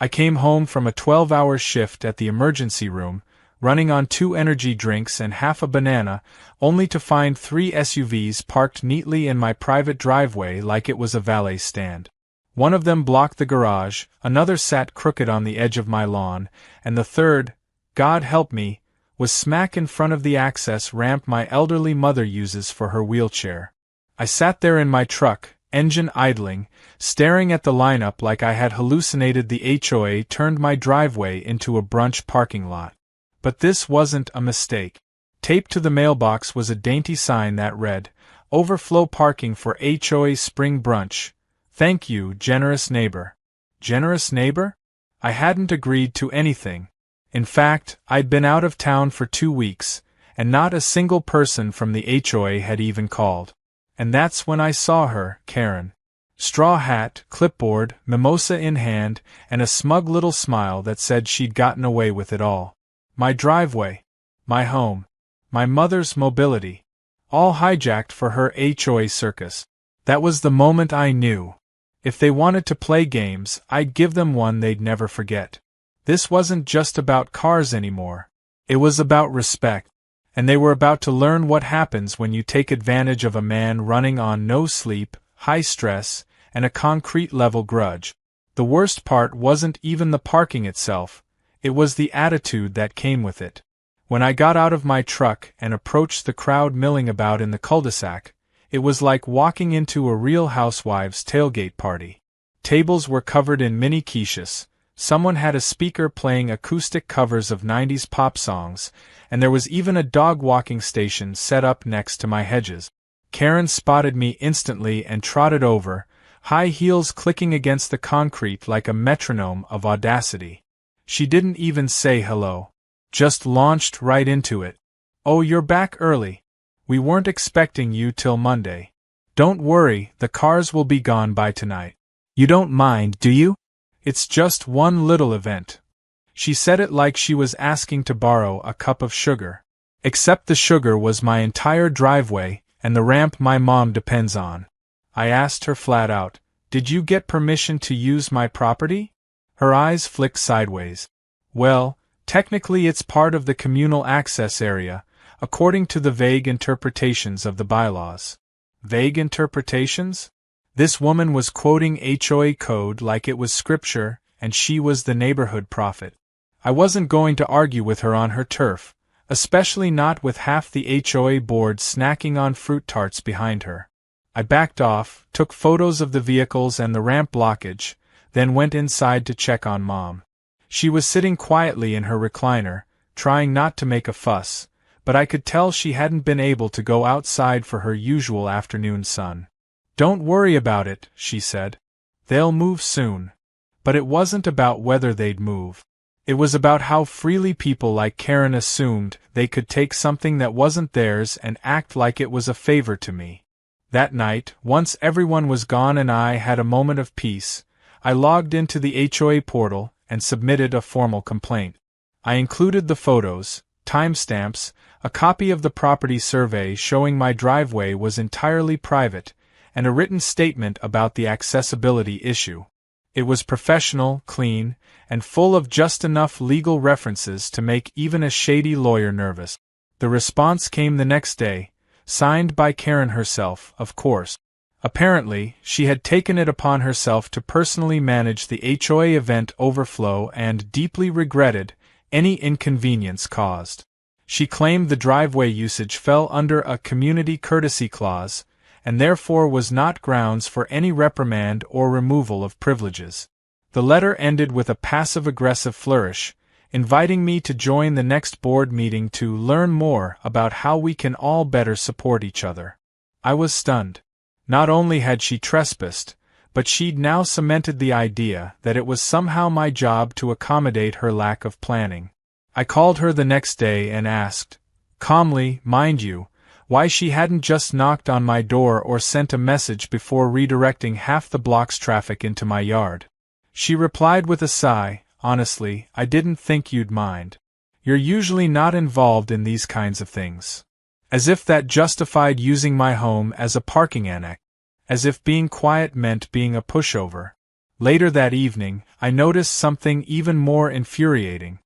I came home from a 12-hour shift at the emergency room, running on 2 energy drinks and half a banana, only to find 3 SUVs parked neatly in my private driveway like it was a valet stand. One of them blocked the garage, another sat crooked on the edge of my lawn, and the third, God help me, was smack in front of the access ramp my elderly mother uses for her wheelchair. I sat there in my truck, engine idling, staring at the lineup like I had hallucinated the HOA turned my driveway into a brunch parking lot. But this wasn't a mistake. Taped to the mailbox was a dainty sign that read, "Overflow parking for HOA spring brunch. Thank you, generous neighbor." Generous neighbor? I hadn't agreed to anything. In fact, I'd been out of town for 2 weeks, and not a single person from the HOA had even called. And that's when I saw her, Karen. Straw hat, clipboard, mimosa in hand, and a smug little smile that said she'd gotten away with it all. My driveway, my home, my mother's mobility, all hijacked for her HOA circus. That was the moment I knew. If they wanted to play games, I'd give them one they'd never forget. This wasn't just about cars anymore. It was about respect, and they were about to learn what happens when you take advantage of a man running on no sleep, high stress, and a concrete-level grudge. The worst part wasn't even the parking itself. It was the attitude that came with it. When I got out of my truck and approached the crowd milling about in the cul-de-sac, it was like walking into a Real Housewives tailgate party. Tables were covered in mini quiches, someone had a speaker playing acoustic covers of 90s pop songs, and there was even a dog walking station set up next to my hedges. Karen spotted me instantly and trotted over, high heels clicking against the concrete like a metronome of audacity. She didn't even say hello. Just launched right into it. "Oh, you're back early. We weren't expecting you till Monday. Don't worry, the cars will be gone by tonight. You don't mind, do you? It's just one little event." She said it like she was asking to borrow a cup of sugar. Except the sugar was my entire driveway and the ramp my mom depends on. I asked her flat out, "Did you get permission to use my property?" Her eyes flicked sideways. "Well, technically it's part of the communal access area, according to the vague interpretations of the bylaws." Vague interpretations? This woman was quoting HOA code like it was scripture, and she was the neighborhood prophet. I wasn't going to argue with her on her turf, especially not with half the HOA board snacking on fruit tarts behind her. I backed off, took photos of the vehicles and the ramp blockage, then went inside to check on Mom. She was sitting quietly in her recliner, trying not to make a fuss, but I could tell she hadn't been able to go outside for her usual afternoon sun. "Don't worry about it," she said. "They'll move soon." But it wasn't about whether they'd move. It was about how freely people like Karen assumed they could take something that wasn't theirs and act like it was a favor to me. That night, once everyone was gone and I had a moment of peace, I logged into the HOA portal and submitted a formal complaint. I included the photos, timestamps, a copy of the property survey showing my driveway was entirely private, and a written statement about the accessibility issue. It was professional, clean, and full of just enough legal references to make even a shady lawyer nervous. The response came the next day, signed by Karen herself, of course. Apparently, she had taken it upon herself to personally manage the HOA event overflow and deeply regretted any inconvenience caused. She claimed the driveway usage fell under a community courtesy clause, and therefore was not grounds for any reprimand or removal of privileges. The letter ended with a passive-aggressive flourish, inviting me to join the next board meeting to learn more about how we can all better support each other. I was stunned. Not only had she trespassed, but she'd now cemented the idea that it was somehow my job to accommodate her lack of planning. I called her the next day and asked, calmly, mind you, why she hadn't just knocked on my door or sent a message before redirecting half the block's traffic into my yard. She replied with a sigh, honestly, I didn't think you'd mind. You're usually not involved in these kinds of things. As if that justified using my home as a parking annex. As if being quiet meant being a pushover. Later that evening, I noticed something even more infuriating.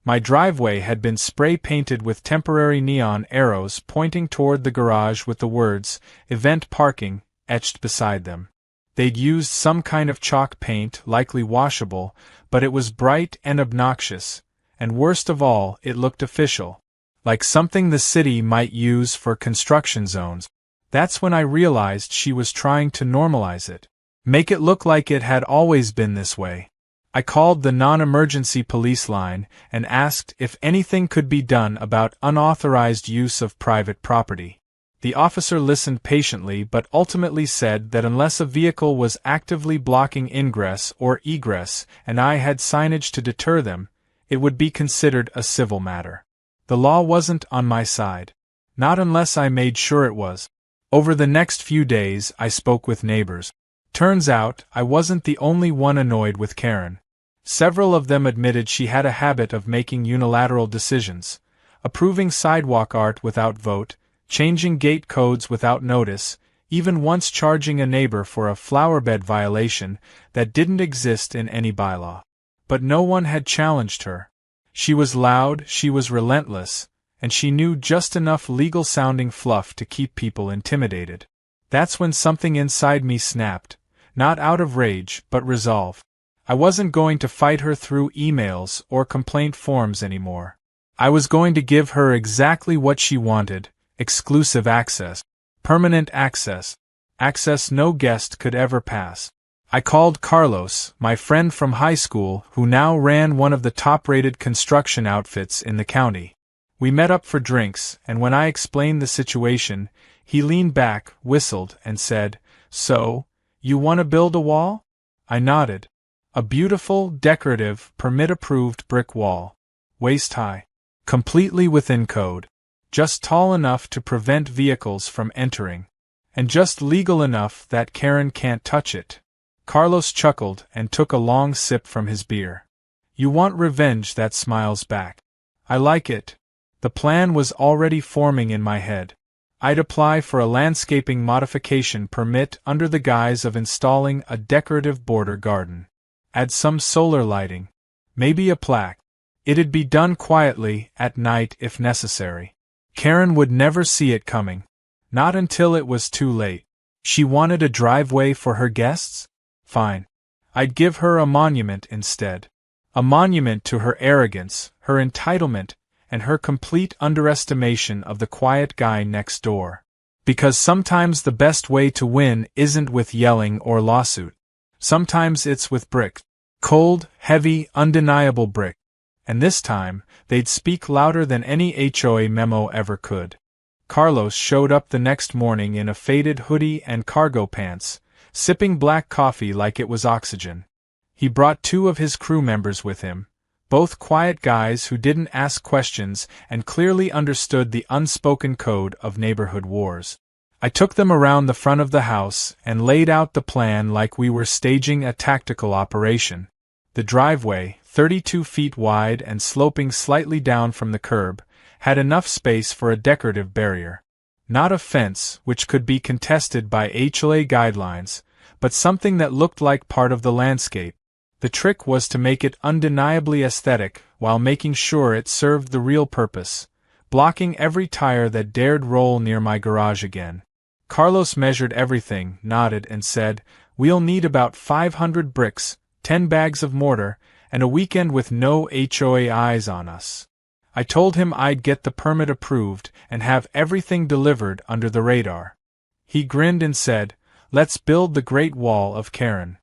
My driveway had been spray-painted with temporary neon arrows pointing toward the garage with the words, "Event Parking," etched beside them. They'd used some kind of chalk paint, likely washable, but it was bright and obnoxious, and worst of all, it looked official. Like something the city might use for construction zones. That's when I realized she was trying to normalize it. Make it look like it had always been this way. I called the non-emergency police line and asked if anything could be done about unauthorized use of private property. The officer listened patiently but ultimately said that unless a vehicle was actively blocking ingress or egress and I had signage to deter them, it would be considered a civil matter. The law wasn't on my side. Not unless I made sure it was. Over the next few days, I spoke with neighbors. Turns out, I wasn't the only one annoyed with Karen. Several of them admitted she had a habit of making unilateral decisions, approving sidewalk art without vote, changing gate codes without notice, even once charging a neighbor for a flowerbed violation that didn't exist in any bylaw. But no one had challenged her. She was loud, she was relentless, and she knew just enough legal-sounding fluff to keep people intimidated. That's when something inside me snapped, not out of rage, but resolve. I wasn't going to fight her through emails or complaint forms anymore. I was going to give her exactly what she wanted: exclusive access, permanent access, access no guest could ever pass. I called Carlos, my friend from high school, who now ran one of the top-rated construction outfits in the county. We met up for drinks, and when I explained the situation, he leaned back, whistled, and said, "So, you want to build a wall?" I nodded. A beautiful, decorative, permit-approved brick wall. Waist-high. Completely within code. Just tall enough to prevent vehicles from entering. And just legal enough that Karen can't touch it. Carlos chuckled and took a long sip from his beer. "You want revenge that smiles back. I like it." The plan was already forming in my head. I'd apply for a landscaping modification permit under the guise of installing a decorative border garden. Add some solar lighting. Maybe a plaque. It'd be done quietly, at night if necessary. Karen would never see it coming. Not until it was too late. She wanted a driveway for her guests? Fine. I'd give her a monument instead. A monument to her arrogance, her entitlement, and her complete underestimation of the quiet guy next door. Because sometimes the best way to win isn't with yelling or lawsuit. Sometimes it's with brick. Cold, heavy, undeniable brick. And this time, they'd speak louder than any HOA memo ever could. Carlos showed up the next morning in a faded hoodie and cargo pants, sipping black coffee like it was oxygen. He brought 2 of his crew members with him, both quiet guys who didn't ask questions and clearly understood the unspoken code of neighborhood wars. I took them around the front of the house and laid out the plan like we were staging a tactical operation. The driveway, 32 feet wide and sloping slightly down from the curb, had enough space for a decorative barrier. Not a fence, which could be contested by HOA guidelines, but something that looked like part of the landscape. The trick was to make it undeniably aesthetic while making sure it served the real purpose, blocking every tire that dared roll near my garage again. Carlos measured everything, nodded, and said, "We'll need about 500 bricks, 10 bags of mortar, and a weekend with no HOA eyes on us." I told him I'd get the permit approved and have everything delivered under the radar. He grinned and said, "Let's build the Great Wall of Karen."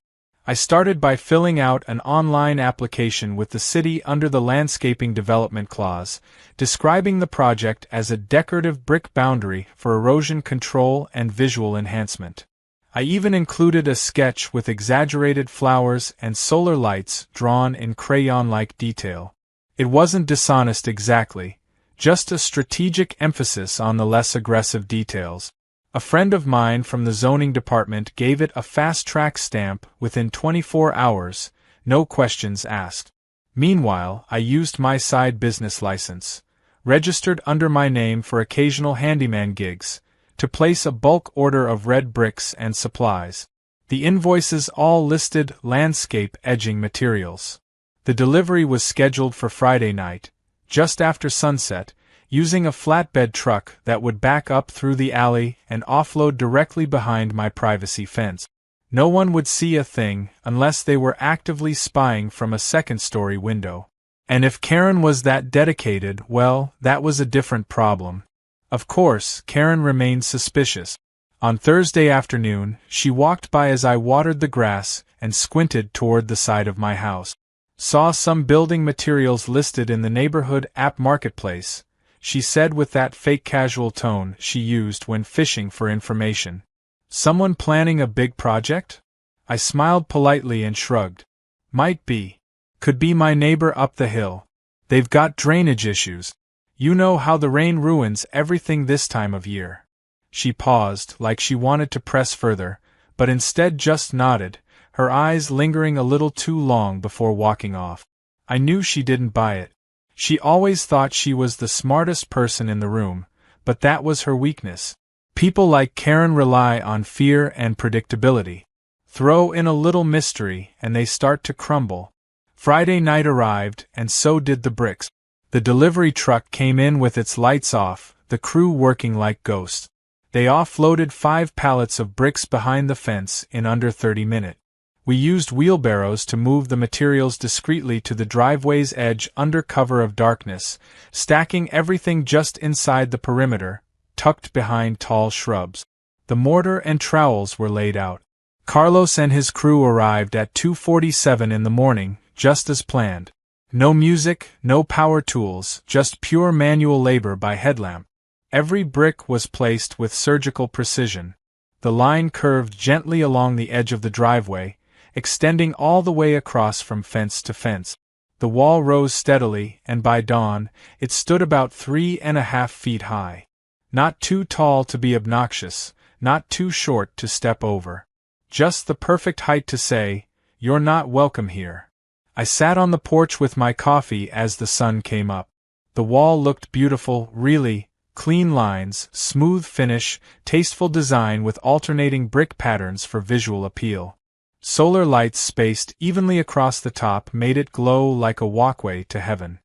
I started by filling out an online application with the city under the Landscaping Development Clause, describing the project as a decorative brick boundary for erosion control and visual enhancement. I even included a sketch with exaggerated flowers and solar lights drawn in crayon-like detail. It wasn't dishonest exactly, just a strategic emphasis on the less aggressive details. A friend of mine from the zoning department gave it a fast-track stamp within 24 hours, no questions asked. Meanwhile, I used my side business license, registered under my name for occasional handyman gigs, to place a bulk order of red bricks and supplies. The invoices all listed landscape edging materials. The delivery was scheduled for Friday night, just after sunset, using a flatbed truck that would back up through the alley and offload directly behind my privacy fence. No one would see a thing unless they were actively spying from a second-story window. And if Karen was that dedicated, well, that was a different problem. Of course, Karen remained suspicious. On Thursday afternoon, she walked by as I watered the grass and squinted toward the side of my house. Saw some building materials listed in the neighborhood app marketplace, she said with that fake casual tone she used when fishing for information. Someone planning a big project? I smiled politely and shrugged. Might be. Could be my neighbor up the hill. They've got drainage issues. You know how the rain ruins everything this time of year. She paused, like she wanted to press further, but instead just nodded, her eyes lingering a little too long before walking off. I knew she didn't buy it. She always thought she was the smartest person in the room, but that was her weakness. People like Karen rely on fear and predictability. Throw in a little mystery and they start to crumble. Friday night arrived, and so did the bricks. The delivery truck came in with its lights off, the crew working like ghosts. They offloaded 5 pallets of bricks behind the fence in under 30 minutes. We used wheelbarrows to move the materials discreetly to the driveway's edge under cover of darkness, stacking everything just inside the perimeter, tucked behind tall shrubs. The mortar and trowels were laid out. Carlos and his crew arrived at 2:47 in the morning, just as planned. No music, no power tools, just pure manual labor by headlamp. Every brick was placed with surgical precision. The line curved gently along the edge of the driveway, extending all the way across from fence to fence. The wall rose steadily, and by dawn, it stood about 3.5 feet high. Not too tall to be obnoxious, not too short to step over. Just the perfect height to say, "You're not welcome here." I sat on the porch with my coffee as the sun came up. The wall looked beautiful, really. Clean lines, smooth finish, tasteful design with alternating brick patterns for visual appeal. Solar lights spaced evenly across the top made it glow like a walkway to heaven.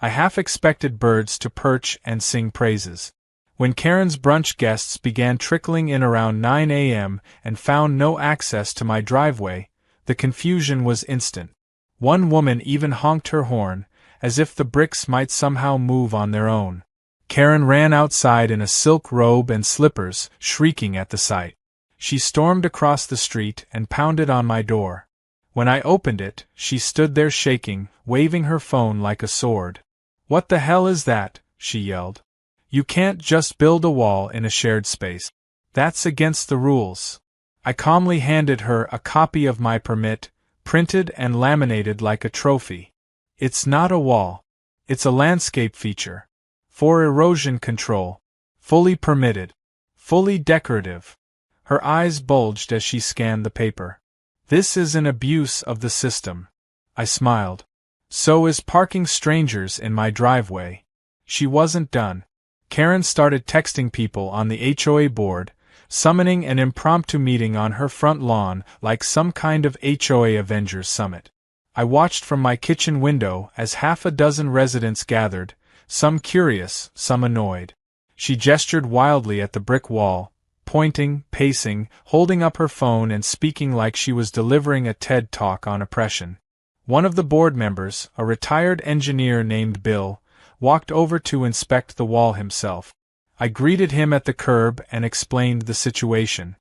I half expected birds to perch and sing praises. When Karen's brunch guests began trickling in around 9 a.m. and found no access to my driveway, the confusion was instant. One woman even honked her horn, as if the bricks might somehow move on their own. Karen ran outside in a silk robe and slippers, shrieking at the sight. She stormed across the street and pounded on my door. When I opened it, she stood there shaking, waving her phone like a sword. "What the hell is that?" she yelled. "You can't just build a wall in a shared space. That's against the rules." I calmly handed her a copy of my permit, printed and laminated like a trophy. "It's not a wall. It's a landscape feature. For erosion control. Fully permitted. Fully decorative." Her eyes bulged as she scanned the paper. "This is an abuse of the system." I smiled. "So is parking strangers in my driveway." She wasn't done. Karen started texting people on the HOA board, summoning an impromptu meeting on her front lawn like some kind of HOA Avengers summit. I watched from my kitchen window as half a dozen residents gathered, some curious, some annoyed. She gestured wildly at the brick wall, pointing, pacing, holding up her phone and speaking like she was delivering a TED Talk on oppression. One of the board members, a retired engineer named Bill, walked over to inspect the wall himself. I greeted him at the curb and explained the situation.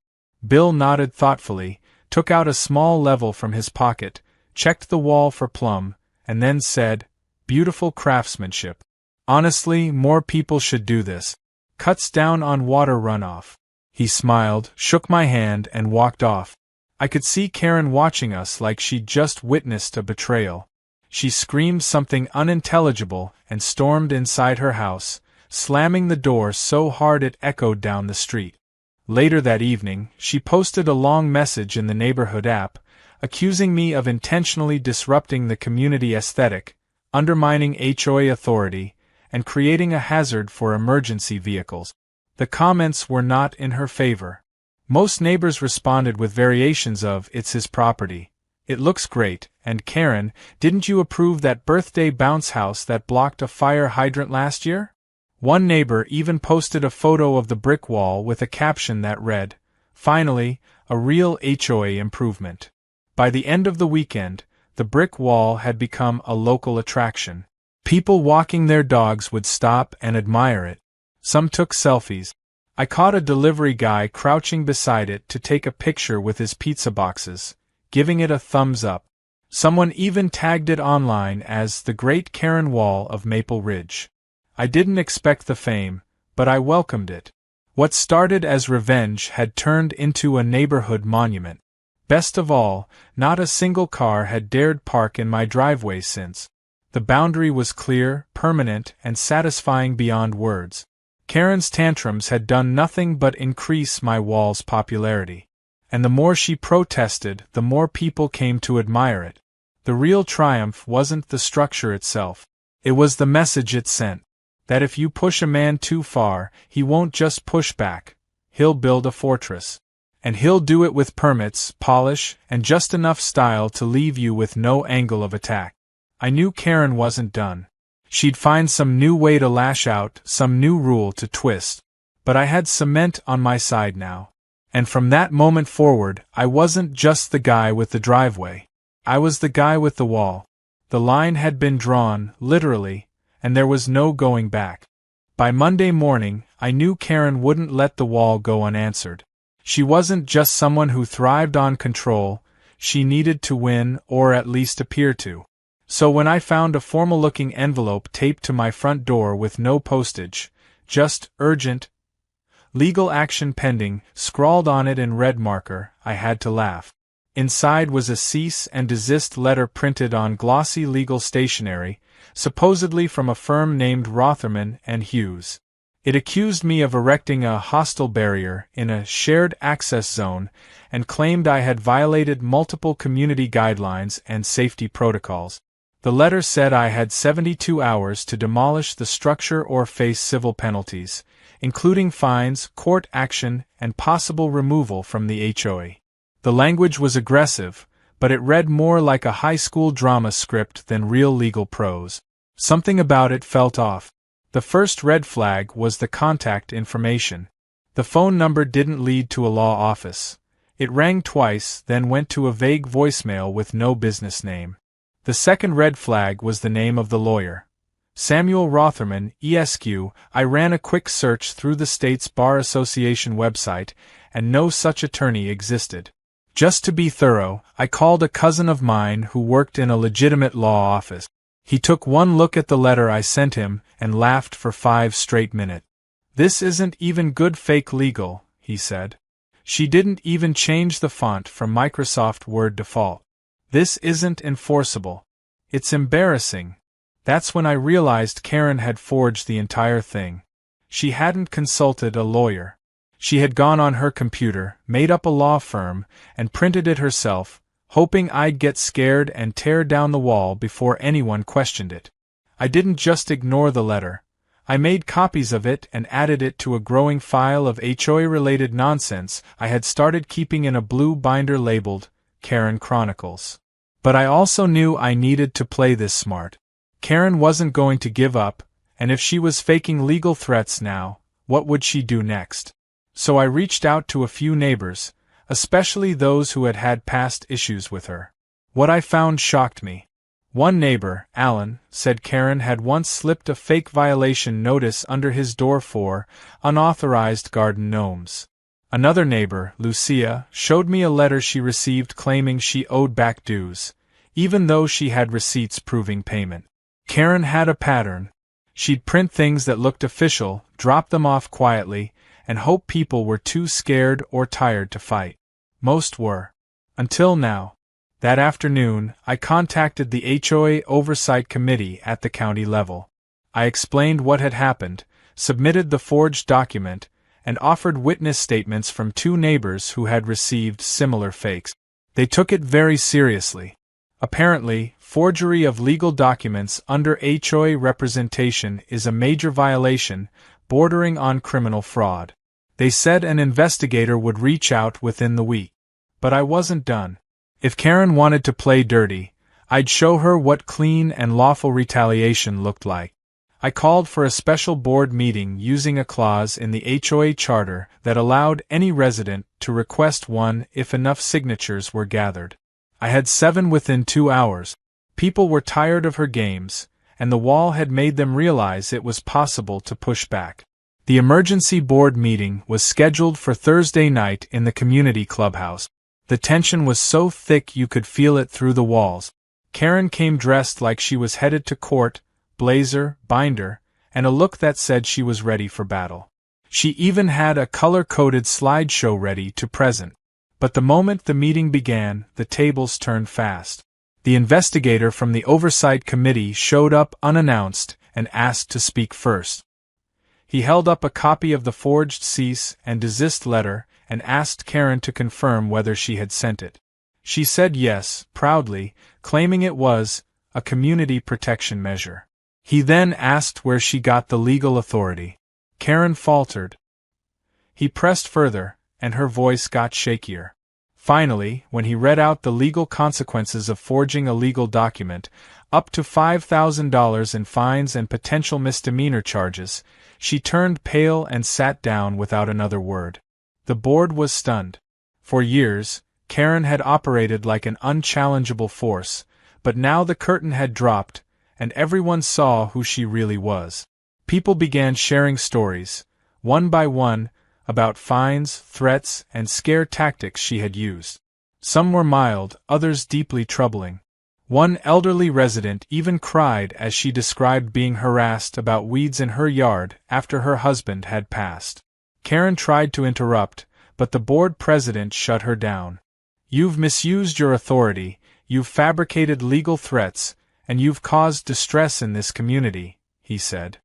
Bill nodded thoughtfully, took out a small level from his pocket, checked the wall for plumb, and then said, "Beautiful craftsmanship. Honestly, more people should do this. Cuts down on water runoff." He smiled, shook my hand, and walked off. I could see Karen watching us like she'd just witnessed a betrayal. She screamed something unintelligible and stormed inside her house, slamming the door so hard it echoed down the street. Later that evening, she posted a long message in the neighborhood app, accusing me of intentionally disrupting the community aesthetic, undermining HOA authority, and creating a hazard for emergency vehicles. The comments were not in her favor. Most neighbors responded with variations of, "It's his property. It looks great," and "Karen, didn't you approve that birthday bounce house that blocked a fire hydrant last year?" One neighbor even posted a photo of the brick wall with a caption that read, "Finally, a real HOA improvement." By the end of the weekend, the brick wall had become a local attraction. People walking their dogs would stop and admire it. Some took selfies. I caught a delivery guy crouching beside it to take a picture with his pizza boxes, giving it a thumbs up. Someone even tagged it online as the Great Karen Wall of Maple Ridge. I didn't expect the fame, but I welcomed it. What started as revenge had turned into a neighborhood monument. Best of all, not a single car had dared park in my driveway since. The boundary was clear, permanent, and satisfying beyond words. Karen's tantrums had done nothing but increase my wall's popularity. And the more she protested, the more people came to admire it. The real triumph wasn't the structure itself. It was the message it sent. That if you push a man too far, he won't just push back. He'll build a fortress. And he'll do it with permits, polish, and just enough style to leave you with no angle of attack. I knew Karen wasn't done. She'd find some new way to lash out, some new rule to twist. But I had cement on my side now. And from that moment forward, I wasn't just the guy with the driveway. I was the guy with the wall. The line had been drawn, literally, and there was no going back. By Monday morning, I knew Karen wouldn't let the wall go unanswered. She wasn't just someone who thrived on control, she needed to win, or at least appear to. So when I found a formal-looking envelope taped to my front door with no postage, just "urgent, legal action pending," scrawled on it in red marker, I had to laugh. Inside was a cease and desist letter printed on glossy legal stationery, supposedly from a firm named Rotherman and Hughes. It accused me of erecting a hostile barrier in a shared access zone and claimed I had violated multiple community guidelines and safety protocols. The letter said I had 72 hours to demolish the structure or face civil penalties, including fines, court action, and possible removal from the HOA. The language was aggressive, but it read more like a high school drama script than real legal prose. Something about it felt off. The first red flag was the contact information. The phone number didn't lead to a law office. It rang twice, then went to a vague voicemail with no business name. The second red flag was the name of the lawyer. Samuel Rotherman, ESQ. I ran a quick search through the state's Bar Association website, and no such attorney existed. Just to be thorough, I called a cousin of mine who worked in a legitimate law office. He took one look at the letter I sent him and laughed for 5 straight minutes. "This isn't even good fake legal," he said. "She didn't even change the font from Microsoft Word default. This isn't enforceable. It's embarrassing." That's when I realized Karen had forged the entire thing. She hadn't consulted a lawyer. She had gone on her computer, made up a law firm, and printed it herself, hoping I'd get scared and tear down the wall before anyone questioned it. I didn't just ignore the letter. I made copies of it and added it to a growing file of HOA-related nonsense I had started keeping in a blue binder labeled Karen Chronicles. But I also knew I needed to play this smart. Karen wasn't going to give up, and if she was faking legal threats now, what would she do next? So I reached out to a few neighbors, especially those who had had past issues with her. What I found shocked me. One neighbor, Alan, said Karen had once slipped a fake violation notice under his door for unauthorized garden gnomes. Another neighbor, Lucia, showed me a letter she received claiming she owed back dues, even though she had receipts proving payment. Karen had a pattern. She'd print things that looked official, drop them off quietly, and hope people were too scared or tired to fight. Most were. Until now. That afternoon, I contacted the HOA Oversight Committee at the county level. I explained what had happened, submitted the forged document, and offered witness statements from 2 neighbors who had received similar fakes. They took it very seriously. Apparently, forgery of legal documents under HOA representation is a major violation, bordering on criminal fraud. They said an investigator would reach out within the week. But I wasn't done. If Karen wanted to play dirty, I'd show her what clean and lawful retaliation looked like. I called for a special board meeting using a clause in the HOA charter that allowed any resident to request one if enough signatures were gathered. I had 7 within 2 hours. People were tired of her games, and the wall had made them realize it was possible to push back. The emergency board meeting was scheduled for Thursday night in the community clubhouse. The tension was so thick you could feel it through the walls. Karen came dressed like she was headed to court, blazer, binder, and a look that said she was ready for battle. She even had a color-coded slideshow ready to present. But the moment the meeting began, the tables turned fast. The investigator from the Oversight Committee showed up unannounced and asked to speak first. He held up a copy of the forged cease and desist letter and asked Karen to confirm whether she had sent it. She said yes, proudly, claiming it was a community protection measure. He then asked where she got the legal authority. Karen faltered. He pressed further, and her voice got shakier. Finally, when he read out the legal consequences of forging a legal document, up to $5,000 in fines and potential misdemeanor charges, she turned pale and sat down without another word. The board was stunned. For years, Karen had operated like an unchallengeable force, but now the curtain had dropped, and everyone saw who she really was. People began sharing stories, one by one, about fines, threats, and scare tactics she had used. Some were mild, others deeply troubling. One elderly resident even cried as she described being harassed about weeds in her yard after her husband had passed. Karen tried to interrupt, but the board president shut her down. "You've misused your authority, you've fabricated legal threats, and you've caused distress in this community," he said.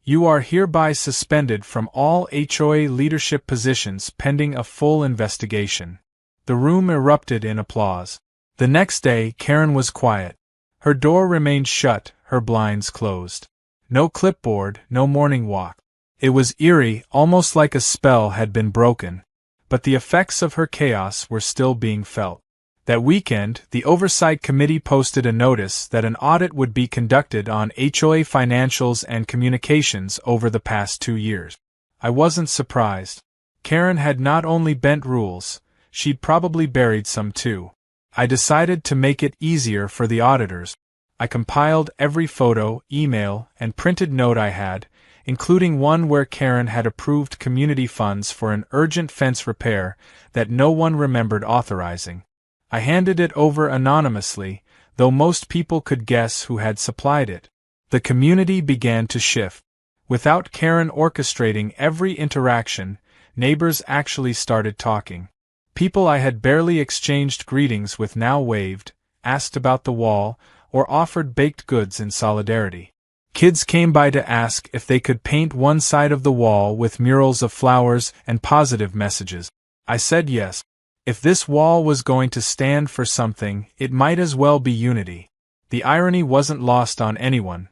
"You are hereby suspended from all HOA leadership positions pending a full investigation." The room erupted in applause. The next day, Karen was quiet. Her door remained shut, her blinds closed. No clipboard, no morning walk. It was eerie, almost like a spell had been broken. But the effects of her chaos were still being felt. That weekend, the Oversight Committee posted a notice that an audit would be conducted on HOA financials and communications over the past 2 years. I wasn't surprised. Karen had not only bent rules, she'd probably buried some too. I decided to make it easier for the auditors. I compiled every photo, email, and printed note I had, including one where Karen had approved community funds for an urgent fence repair that no one remembered authorizing. I handed it over anonymously, though most people could guess who had supplied it. The community began to shift. Without Karen orchestrating every interaction, neighbors actually started talking. People I had barely exchanged greetings with now waved, asked about the wall, or offered baked goods in solidarity. Kids came by to ask if they could paint one side of the wall with murals of flowers and positive messages. I said yes. If this wall was going to stand for something, it might as well be unity. The irony wasn't lost on anyone.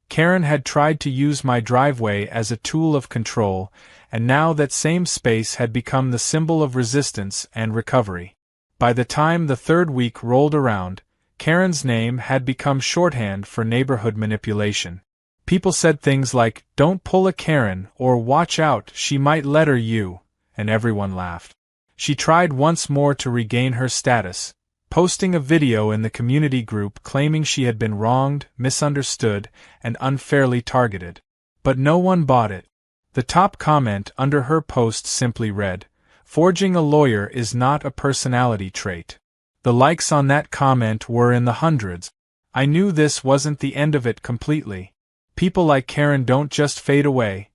Karen had tried to use my driveway as a tool of control, and now that same space had become the symbol of resistance and recovery. By the time the 3rd week rolled around, Karen's name had become shorthand for neighborhood manipulation. People said things like, "Don't pull a Karen," or "Watch out, she might letter you," and everyone laughed. She tried once more to regain her status, posting a video in the community group claiming she had been wronged, misunderstood, and unfairly targeted. But no one bought it. The top comment under her post simply read, "Forging a lawyer is not a personality trait." The likes on that comment were in the hundreds. I knew this wasn't the end of it completely. People like Karen don't just fade away.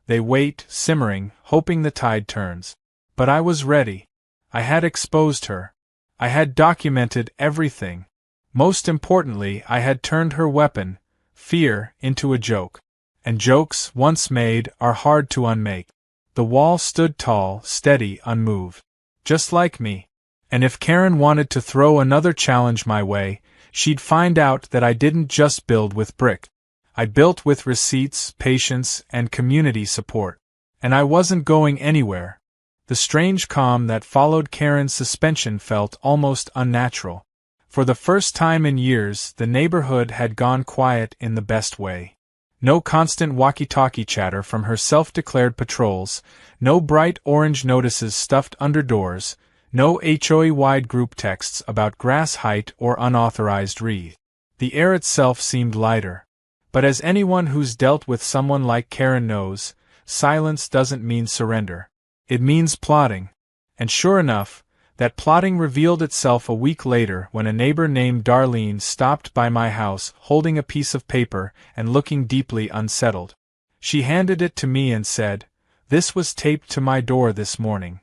They wait, simmering, hoping the tide turns. But I was ready. I had exposed her. I had documented everything. Most importantly, I had turned her weapon, fear, into a joke. And jokes, once made, are hard to unmake. The wall stood tall, steady, unmoved. Just like me. And if Karen wanted to throw another challenge my way, she'd find out that I didn't just build with brick. I built with receipts, patience, and community support. And I wasn't going anywhere. The strange calm that followed Karen's suspension felt almost unnatural. For the first time in years, the neighborhood had gone quiet in the best way. No constant walkie-talkie chatter from her self-declared patrols, no bright orange notices stuffed under doors, no HOA-wide group texts about grass height or unauthorized wreath. The air itself seemed lighter. But as anyone who's dealt with someone like Karen knows, silence doesn't mean surrender. It means plotting. And sure enough, that plotting revealed itself a week later when a neighbor named Darlene stopped by my house holding a piece of paper and looking deeply unsettled. She handed it to me and said, "This was taped to my door this morning."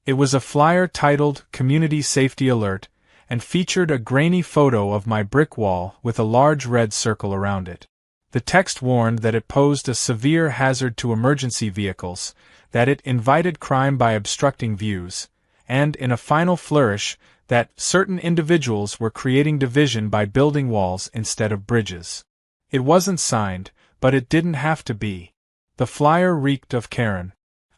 It was a flyer titled Community Safety Alert and featured a grainy photo of my brick wall with a large red circle around it. The text warned that it posed a severe hazard to emergency vehicles, that it invited crime by obstructing views, and, in a final flourish, that certain individuals were creating division by building walls instead of bridges. It wasn't signed, but it didn't have to be. The flyer reeked of Karen.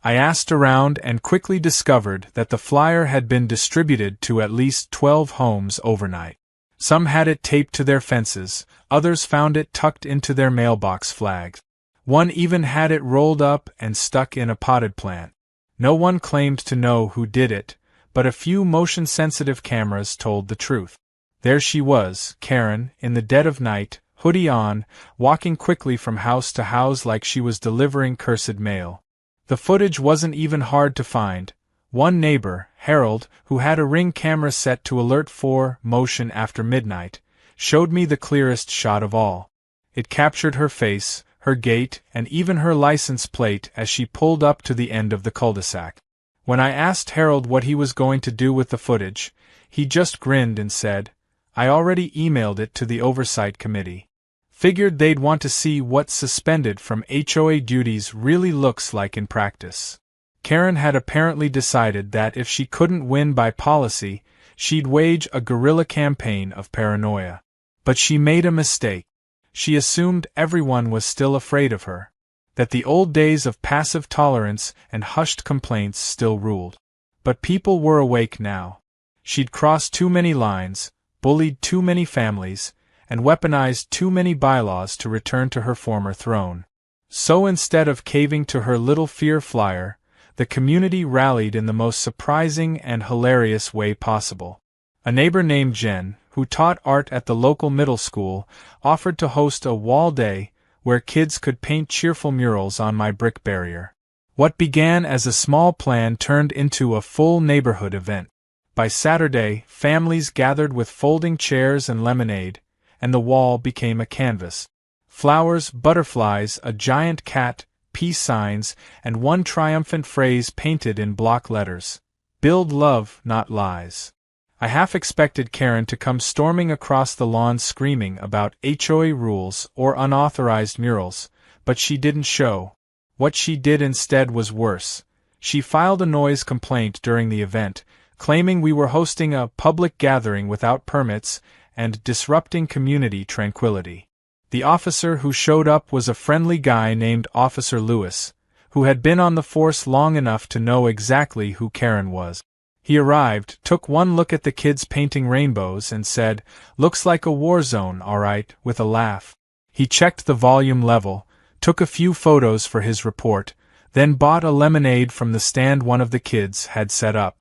I asked around and quickly discovered that the flyer had been distributed to at least 12 homes overnight. Some had it taped to their fences, others found it tucked into their mailbox flags. One even had it rolled up and stuck in a potted plant. No one claimed to know who did it, but a few motion-sensitive cameras told the truth. There she was, Karen, in the dead of night, hoodie on, walking quickly from house to house like she was delivering cursed mail. The footage wasn't even hard to find. One neighbor, Harold, who had a Ring camera set to alert for motion after midnight, showed me the clearest shot of all. It captured her face, her gait, and even her license plate as she pulled up to the end of the cul-de-sac. When I asked Harold what he was going to do with the footage, he just grinned and said, "I already emailed it to the Oversight Committee. Figured they'd want to see what suspended from HOA duties really looks like in practice." Karen had apparently decided that if she couldn't win by policy, she'd wage a guerrilla campaign of paranoia. But she made a mistake. She assumed everyone was still afraid of her, that the old days of passive tolerance and hushed complaints still ruled. But people were awake now. She'd crossed too many lines, bullied too many families, and weaponized too many bylaws to return to her former throne. So instead of caving to her little fear flyer, the community rallied in the most surprising and hilarious way possible. A neighbor named Jen, who taught art at the local middle school, offered to host a wall day where kids could paint cheerful murals on my brick barrier. What began as a small plan turned into a full neighborhood event. By Saturday, families gathered with folding chairs and lemonade, and the wall became a canvas. Flowers, butterflies, a giant cat, peace signs, and one triumphant phrase painted in block letters: "Build love, not lies." I half expected Karen to come storming across the lawn screaming about HOA rules or unauthorized murals, but she didn't show. What she did instead was worse. She filed a noise complaint during the event, claiming we were hosting a public gathering without permits and disrupting community tranquility. The officer who showed up was a friendly guy named Officer Lewis, who had been on the force long enough to know exactly who Karen was. He arrived, took one look at the kids painting rainbows and said, "Looks like a war zone, all right," with a laugh. He checked the volume level, took a few photos for his report, then bought a lemonade from the stand one of the kids had set up.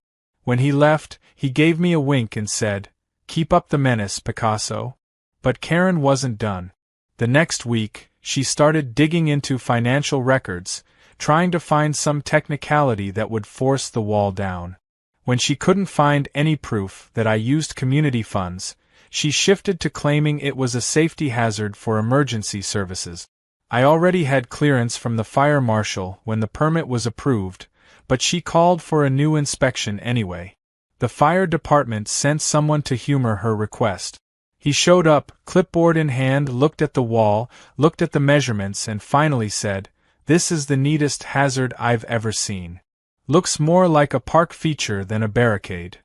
When he left, he gave me a wink and said, "Keep up the menace, Picasso." But Karen wasn't done. The next week, she started digging into financial records, trying to find some technicality that would force the wall down. When she couldn't find any proof that I used community funds, she shifted to claiming it was a safety hazard for emergency services. I already had clearance from the fire marshal when the permit was approved, but she called for a new inspection anyway. The fire department sent someone to humor her request. He showed up, clipboard in hand, looked at the wall, looked at the measurements, and finally said, "This is the neatest hazard I've ever seen. Looks more like a park feature than a barricade."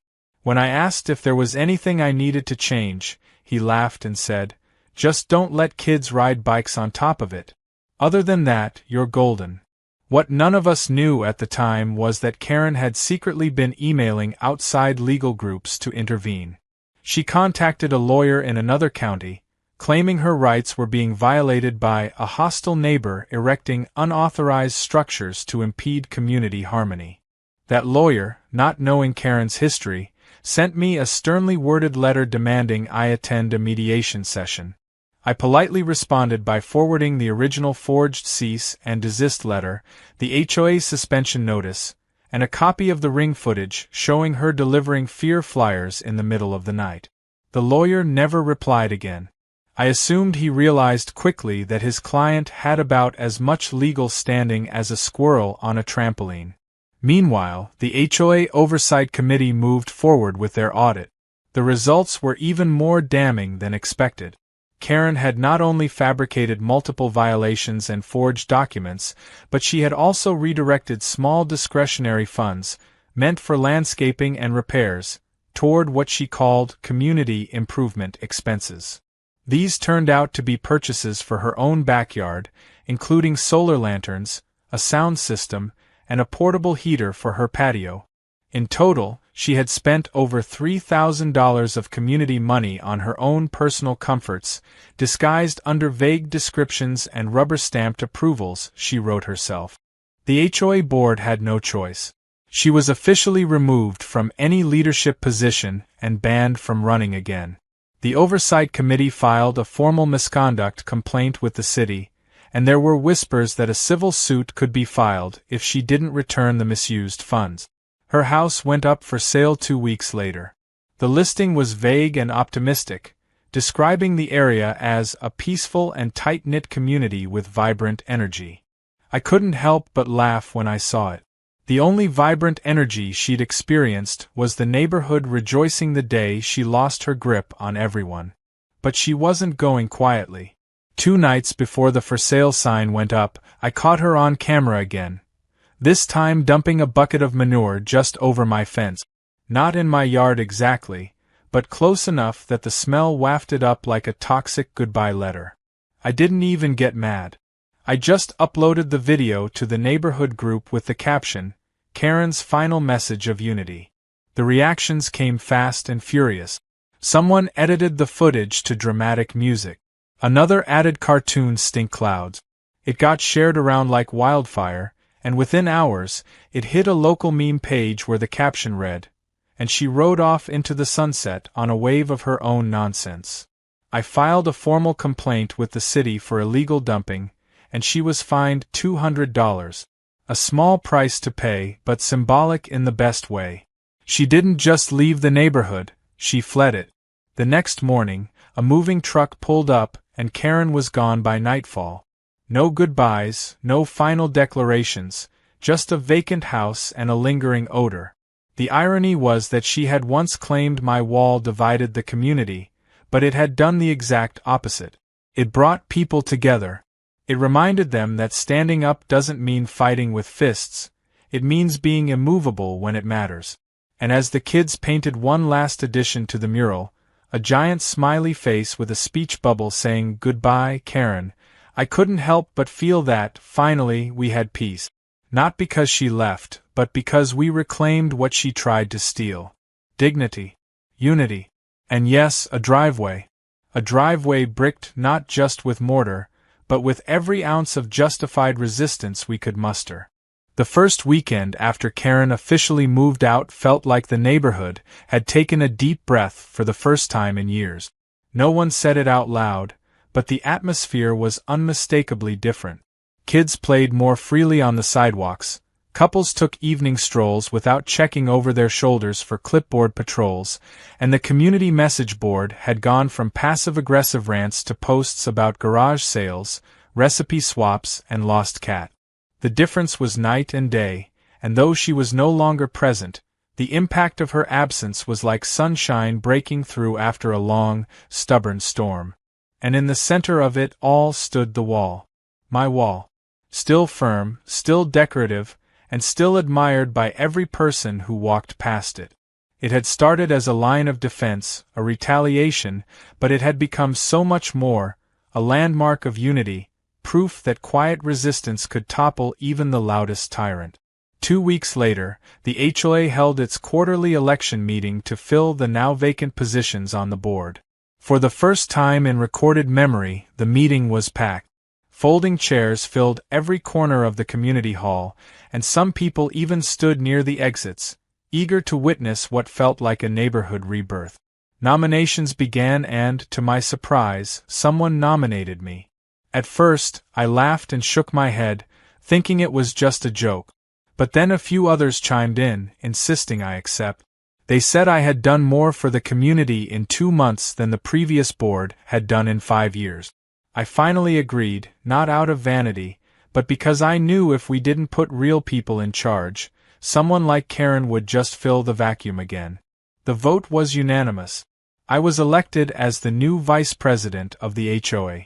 When I asked if there was anything I needed to change, he laughed and said, "Just don't let kids ride bikes on top of it. Other than that, you're golden." What none of us knew at the time was that Karen had secretly been emailing outside legal groups to intervene. She contacted a lawyer in another county, claiming her rights were being violated by a hostile neighbor erecting unauthorized structures to impede community harmony. That lawyer, not knowing Karen's history, sent me a sternly worded letter demanding I attend a mediation session. I politely responded by forwarding the original forged cease and desist letter, the HOA suspension notice, and a copy of the ring footage showing her delivering fear flyers in the middle of the night. The lawyer never replied again. I assumed he realized quickly that his client had about as much legal standing as a squirrel on a trampoline. Meanwhile, the HOA Oversight Committee moved forward with their audit. The results were even more damning than expected. Karen had not only fabricated multiple violations and forged documents, but she had also redirected small discretionary funds, meant for landscaping and repairs, toward what she called community improvement expenses. These turned out to be purchases for her own backyard, including solar lanterns, a sound system, and a portable heater for her patio. In total, she had spent over $3,000 of community money on her own personal comforts, disguised under vague descriptions and rubber-stamped approvals, she wrote herself. The HOA board had no choice. She was officially removed from any leadership position and banned from running again. The Oversight Committee filed a formal misconduct complaint with the city, and there were whispers that a civil suit could be filed if she didn't return the misused funds. Her house went up for sale 2 weeks later. The listing was vague and optimistic, describing the area as a peaceful and tight-knit community with vibrant energy. I couldn't help but laugh when I saw it. The only vibrant energy she'd experienced was the neighborhood rejoicing the day she lost her grip on everyone. But she wasn't going quietly. 2 nights before the for sale sign went up, I caught her on camera again. This time dumping a bucket of manure just over my fence. Not in my yard exactly, but close enough that the smell wafted up like a toxic goodbye letter. I didn't even get mad. I just uploaded the video to the neighborhood group with the caption, "Karen's final message of unity." The reactions came fast and furious. Someone edited the footage to dramatic music. Another added cartoon stink clouds. It got shared around like wildfire, and within hours, it hit a local meme page where the caption read, "And she rode off into the sunset on a wave of her own nonsense." I filed a formal complaint with the city for illegal dumping, and she was fined $200. A small price to pay, but symbolic in the best way. She didn't just leave the neighborhood, she fled it. The next morning, a moving truck pulled up, and Karen was gone by nightfall. No goodbyes, no final declarations, just a vacant house and a lingering odor. The irony was that she had once claimed my wall divided the community, but it had done the exact opposite. It brought people together. It reminded them that standing up doesn't mean fighting with fists, it means being immovable when it matters. And as the kids painted one last addition to the mural, a giant smiley face with a speech bubble saying, "Goodbye, Karen," I couldn't help but feel that, finally, we had peace. Not because she left, but because we reclaimed what she tried to steal. Dignity. Unity. And yes, a driveway. A driveway bricked not just with mortar, but with every ounce of justified resistance we could muster. The first weekend after Karen officially moved out felt like the neighborhood had taken a deep breath for the first time in years. No one said it out loud, but the atmosphere was unmistakably different. Kids played more freely on the sidewalks, couples took evening strolls without checking over their shoulders for clipboard patrols, and the community message board had gone from passive-aggressive rants to posts about garage sales, recipe swaps, and lost cat. The difference was night and day, and though she was no longer present, the impact of her absence was like sunshine breaking through after a long, stubborn storm. And in the center of it all stood the wall. My wall. Still firm, still decorative, and still admired by every person who walked past it. It had started as a line of defense, a retaliation, but it had become so much more, a landmark of unity, proof that quiet resistance could topple even the loudest tyrant. 2 weeks later, the HOA held its quarterly election meeting to fill the now vacant positions on the board. For the first time in recorded memory, the meeting was packed. Folding chairs filled every corner of the community hall, and some people even stood near the exits, eager to witness what felt like a neighborhood rebirth. Nominations began and, to my surprise, someone nominated me. At first, I laughed and shook my head, thinking it was just a joke. But then a few others chimed in, insisting I accept. They said I had done more for the community in 2 months than the previous board had done in 5 years. I finally agreed, not out of vanity, but because I knew if we didn't put real people in charge, someone like Karen would just fill the vacuum again. The vote was unanimous. I was elected as the new vice president of the HOA.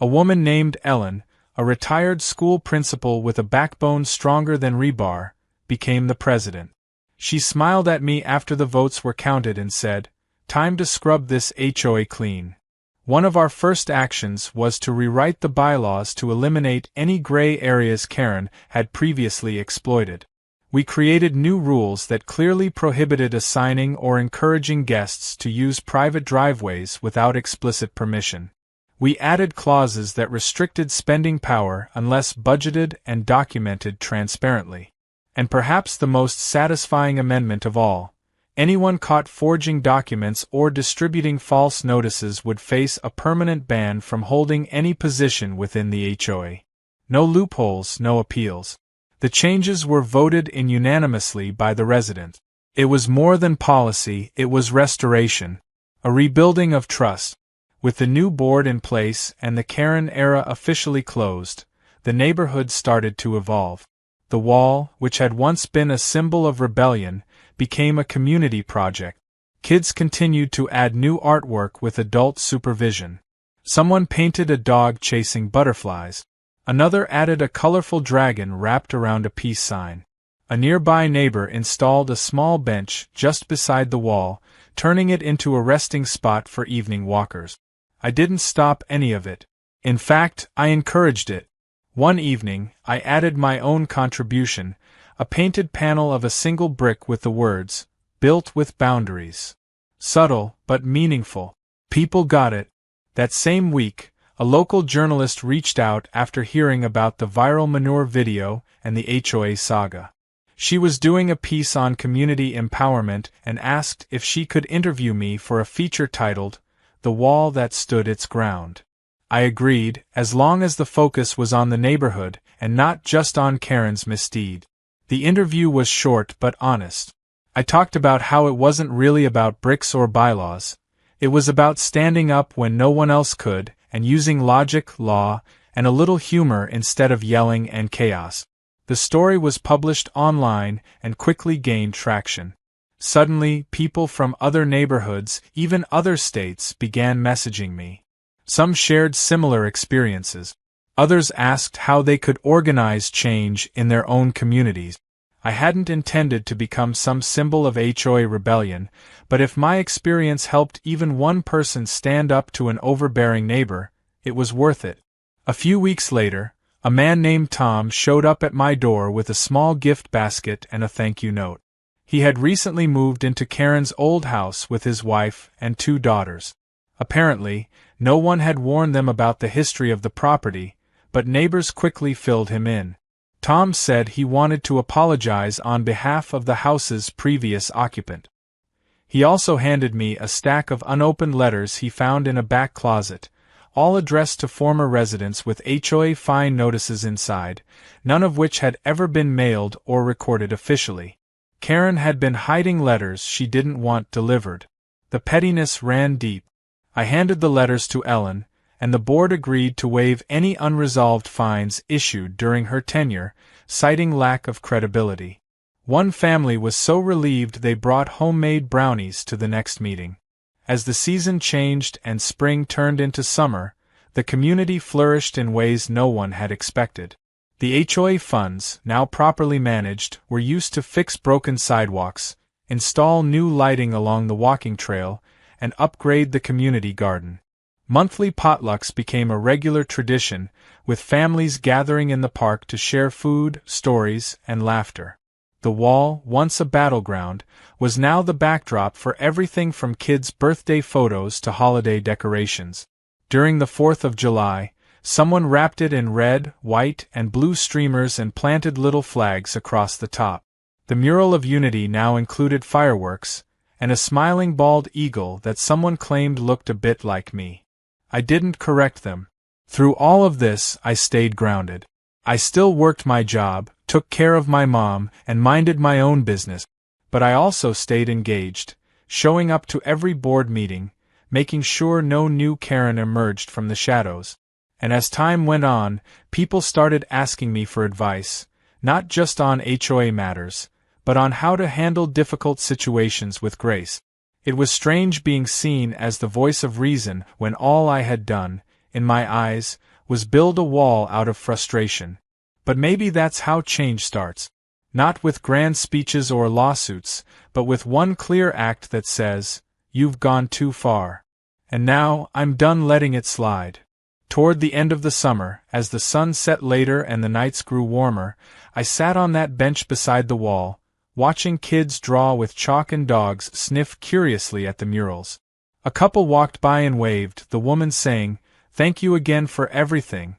A woman named Ellen, a retired school principal with a backbone stronger than rebar, became the president. She smiled at me after the votes were counted and said, "Time to scrub this HOA clean." One of our first actions was to rewrite the bylaws to eliminate any gray areas Karen had previously exploited. We created new rules that clearly prohibited assigning or encouraging guests to use private driveways without explicit permission. We added clauses that restricted spending power unless budgeted and documented transparently. And perhaps the most satisfying amendment of all, anyone caught forging documents or distributing false notices would face a permanent ban from holding any position within the HOA. No loopholes, no appeals. The changes were voted in unanimously by the residents. It was more than policy, it was restoration. A rebuilding of trust. With the new board in place and the Karen era officially closed, the neighborhood started to evolve. The wall, which had once been a symbol of rebellion, became a community project. Kids continued to add new artwork with adult supervision. Someone painted a dog chasing butterflies. Another added a colorful dragon wrapped around a peace sign. A nearby neighbor installed a small bench just beside the wall, turning it into a resting spot for evening walkers. I didn't stop any of it. In fact, I encouraged it. One evening, I added my own contribution, a painted panel of a single brick with the words, "Built with boundaries." Subtle, but meaningful. People got it. That same week, a local journalist reached out after hearing about the viral manure video and the HOA saga. She was doing a piece on community empowerment and asked if she could interview me for a feature titled, "The Wall That Stood Its Ground." I agreed, as long as the focus was on the neighborhood and not just on Karen's misdeed. The interview was short but honest. I talked about how it wasn't really about bricks or bylaws. It was about standing up when no one else could, and using logic, law, and a little humor instead of yelling and chaos. The story was published online and quickly gained traction. Suddenly, people from other neighborhoods, even other states, began messaging me. Some shared similar experiences. Others asked how they could organize change in their own communities. I hadn't intended to become some symbol of HOA rebellion, but if my experience helped even one person stand up to an overbearing neighbor, it was worth it. A few weeks later, a man named Tom showed up at my door with a small gift basket and a thank you note. He had recently moved into Karen's old house with his wife and 2 daughters. Apparently, no one had warned them about the history of the property, but neighbors quickly filled him in. Tom said he wanted to apologize on behalf of the house's previous occupant. He also handed me a stack of unopened letters he found in a back closet, all addressed to former residents with HOA fine notices inside, none of which had ever been mailed or recorded officially. Karen had been hiding letters she didn't want delivered. The pettiness ran deep. I handed the letters to Ellen, and the board agreed to waive any unresolved fines issued during her tenure, citing lack of credibility. One family was so relieved they brought homemade brownies to the next meeting. As the season changed and spring turned into summer, the community flourished in ways no one had expected. The HOA funds, now properly managed, were used to fix broken sidewalks, install new lighting along the walking trail, and upgrade the community garden. Monthly potlucks became a regular tradition, with families gathering in the park to share food, stories, and laughter. The wall, once a battleground, was now the backdrop for everything from kids' birthday photos to holiday decorations. During the 4th of July, someone wrapped it in red, white, and blue streamers and planted little flags across the top. The mural of unity now included fireworks, and a smiling bald eagle that someone claimed looked a bit like me. I didn't correct them. Through all of this, I stayed grounded. I still worked my job, took care of my mom, and minded my own business. But I also stayed engaged, showing up to every board meeting, making sure no new Karen emerged from the shadows. And as time went on, people started asking me for advice, not just on HOA matters, but on how to handle difficult situations with grace. It was strange being seen as the voice of reason when all I had done, in my eyes, was build a wall out of frustration. But maybe that's how change starts. Not with grand speeches or lawsuits, but with one clear act that says, "You've gone too far." And now, I'm done letting it slide. Toward the end of the summer, as the sun set later and the nights grew warmer, I sat on that bench beside the wall, watching kids draw with chalk and dogs sniff curiously at the murals. A couple walked by and waved, the woman saying, "Thank you again for everything.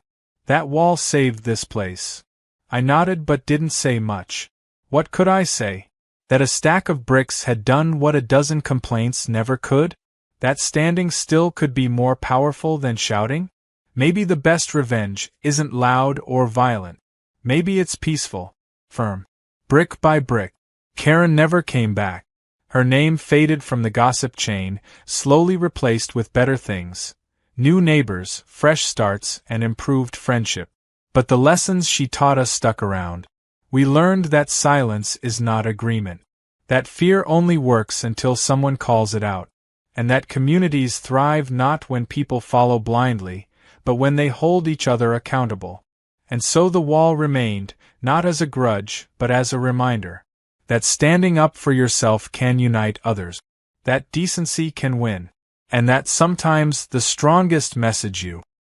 That wall saved this place." I nodded but didn't say much. What could I say? That a stack of bricks had done what a dozen complaints never could? That standing still could be more powerful than shouting? Maybe the best revenge isn't loud or violent. Maybe it's peaceful, firm. Brick by brick. Karen never came back. Her name faded from the gossip chain, slowly replaced with better things. New neighbors, fresh starts, and improved friendship. But the lessons she taught us stuck around. We learned that silence is not agreement. That fear only works until someone calls it out. And that communities thrive not when people follow blindly, but when they hold each other accountable. And so the wall remained, not as a grudge, but as a reminder. That standing up for yourself can unite others. That decency can win. And that sometimes the strongest message you